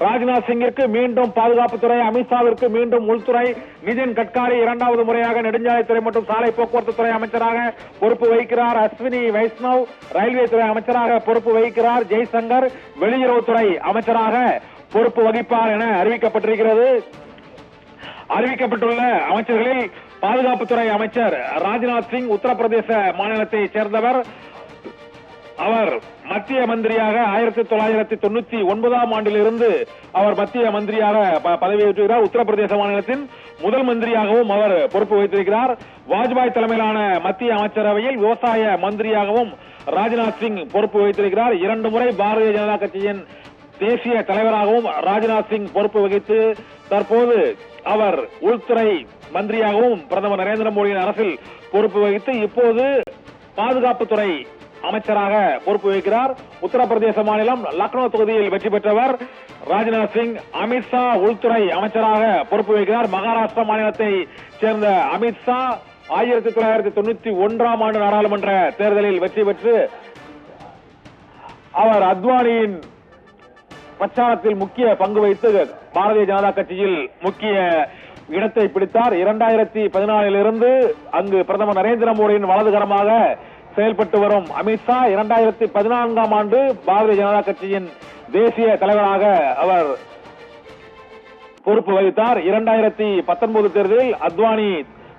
ராஜ்நாத் சிங்கிற்கு மீண்டும் பாதுகாப்புத்துறை, அமித்ஷாவிற்கு மீண்டும் உள்துறை, நிதின் கட்காரி இரண்டாவது முறையாக நெடுஞ்சாலைத்துறை மற்றும் சாலை போக்குவரத்து துறை அமைச்சராக பொறுப்பு வகிக்கிறார். அஸ்வினி வைஷ்ணவ் ரயில்வே துறை அமைச்சராக பொறுப்பு வகிக்கிறார். ஜெய்சங்கர் வெளியுறவுத்துறை அமைச்சராக பொறுப்பு வகிப்பார் என அறிவிக்கப்பட்டிருக்கிறது. அறிவிக்கப்பட்டுள்ள அமைச்சர்களில் பாதுகாப்புத்துறை அமைச்சர் ராஜ்நாத் சிங் உத்தரப்பிரதேச மாநிலத்தை சேர்ந்தவர். அவர் மத்திய மந்திரியாக 1999ஆம் ஆண்டிலிருந்து அவர் மத்திய மந்திரியாக பதவியேற்றுகிறார். உத்தரப்பிரதேச மாநிலத்தின் முதல் மந்திரியாகவும் அவர் பொறுப்பு வகித்திருக்கிறார். வாஜ்பாய் தலைமையிலான மத்திய அமைச்சரவையில் விவசாய மந்திரியாகவும் ராஜ்நாத் சிங் பொறுப்பு வகித்திருக்கிறார். 2 முறை பாரதிய ஜனதா கட்சியின் தேசிய தலைவராகவும் ராஜ்நாத் சிங் பொறுப்பு வகித்து தற்போது அவர் உள்துறை மந்திரியாகவும் பிரதமர் நரேந்திர மோடியின் அரசில் பொறுப்பு வகித்து இப்போது பாதுகாப்புத்துறை அமைச்சராக பொறுப்பு வகிக்கிறார். உத்தரப்பிரதேச மாநிலம் லக்னோ தொகுதியில் வெற்றி பெற்றவர் ராஜ்நாத் சிங். அமித்ஷா உள்துறை அமைச்சராக பொறுப்பு வகிக்கிறார். மகாராஷ்டிரா மாநிலத்தை சேர்ந்த அமித்ஷா 1991ஆம் ஆண்டு நாடாளுமன்ற தேர்தலில் வெற்றி பெற்று அவர் அத்வானியின் பிரச்சாரத்தில் முக்கிய பங்கு வகித்து பாரதிய ஜனதா கட்சியில் முக்கிய இடத்தை பிடித்தார். 2014 அங்கு பிரதமர் நரேந்திர மோடியின் வலதுகரமாக செயல்பட்டு வரும் அமித்ஷா 2014ஆம் ஆண்டு பாரதிய ஜனதா கட்சியின் தேசிய தலைவராக அவர் பொறுப்பு வகித்தார். 2019 தேர்தலில் அத்வானி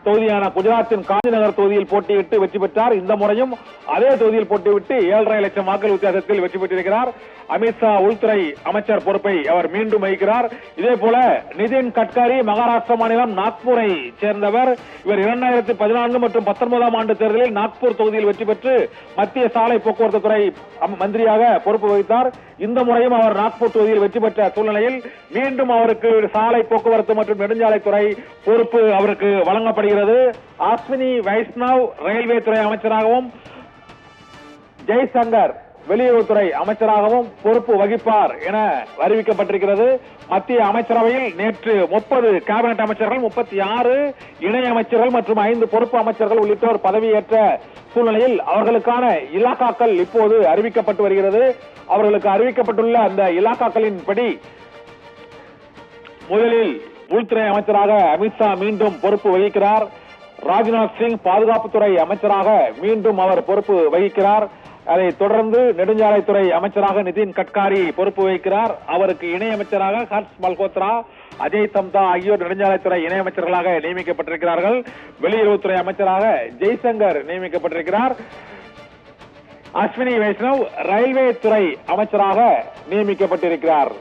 தொகுதியான குஜராத்தின் காந்திநகர் தொகுதியில் போட்டியிட்டு வெற்றி பெற்றார். இந்த முறையும் அதே தொகுதியில் போட்டியிட்டு 7.5 லட்சம் வாக்குகள் வித்தியாசத்தில் வெற்றி பெற்றிருக்கிறார். அமித்ஷா உள்துறை அமைச்சர் பொறுப்பை அவர் மீண்டும் வகிக்கிறார். இதே போல நிதின் கட்காரி மகாராஷ்டிரா மாநிலம் நாக்பூரை சேர்ந்தவர். இவர் 2014 மற்றும் 19ஆம் ஆண்டு தேர்தலில் நாக்பூர் தொகுதியில் வெற்றி பெற்று மத்திய சாலை போக்குவரத்து துறை மந்திரியாக பொறுப்பு வகித்தார். இந்த முறையும் அவர் நாக்பூர் தொகுதியில் வெற்றி பெற்ற சூழ்நிலையில் மீண்டும் அவருக்கு சாலை போக்குவரத்து மற்றும் நெடுஞ்சாலைத்துறை பொறுப்பு அவருக்கு வழங்கப்படுகிறது. அஸ்வினி வைஷ்ணவ் ரயில்வே துறை அமைச்சராகவும் ஜெய்சங்கர் வெளியுறவுத்துறை அமைச்சராகவும் பொறுப்பு வகிப்பார் என அறிவிக்கப்பட்டிருக்கிறது. மத்திய அமைச்சரவையில் நேற்று 30 கேபினட் அமைச்சர்கள், 36 இணை அமைச்சர்கள் மற்றும் 5 பொறுப்பு அமைச்சர்கள் உள்ளிட்டோர் பதவியேற்ற சூழ்நிலையில் அவர்களுக்கான இலாக்காக்கள் இப்போது அறிவிக்கப்பட்டு வருகிறது. அவர்களுக்கு அறிவிக்கப்பட்டுள்ள அந்த இலாக்காக்களின் படி முதலில் உள்துறை அமைச்சராக அமித்ஷா மீண்டும் பொறுப்பு வகிக்கிறார். ராஜ்நாத் சிங் பாதுகாப்புத்துறை அமைச்சராக மீண்டும் அவர் பொறுப்பு வகிக்கிறார். அதைத் தொடர்ந்து நெடுஞ்சாலைத்துறை அமைச்சராக நிதின் கட்காரி பொறுப்பு வகிக்கிறார். அவருக்கு இணையமைச்சராக ஹர்ஷ் மல்ஹோத்ரா, அஜய் தம்தா ஆகியோர் நெடுஞ்சாலைத்துறை இணையமைச்சர்களாக நியமிக்கப்பட்டிருக்கிறார்கள். வெளியுறவுத்துறை அமைச்சராக ஜெய்சங்கர் நியமிக்கப்பட்டிருக்கிறார். அஸ்வினி வைஷ்ணவ் ரயில்வே துறை அமைச்சராக நியமிக்கப்பட்டிருக்கிறார்.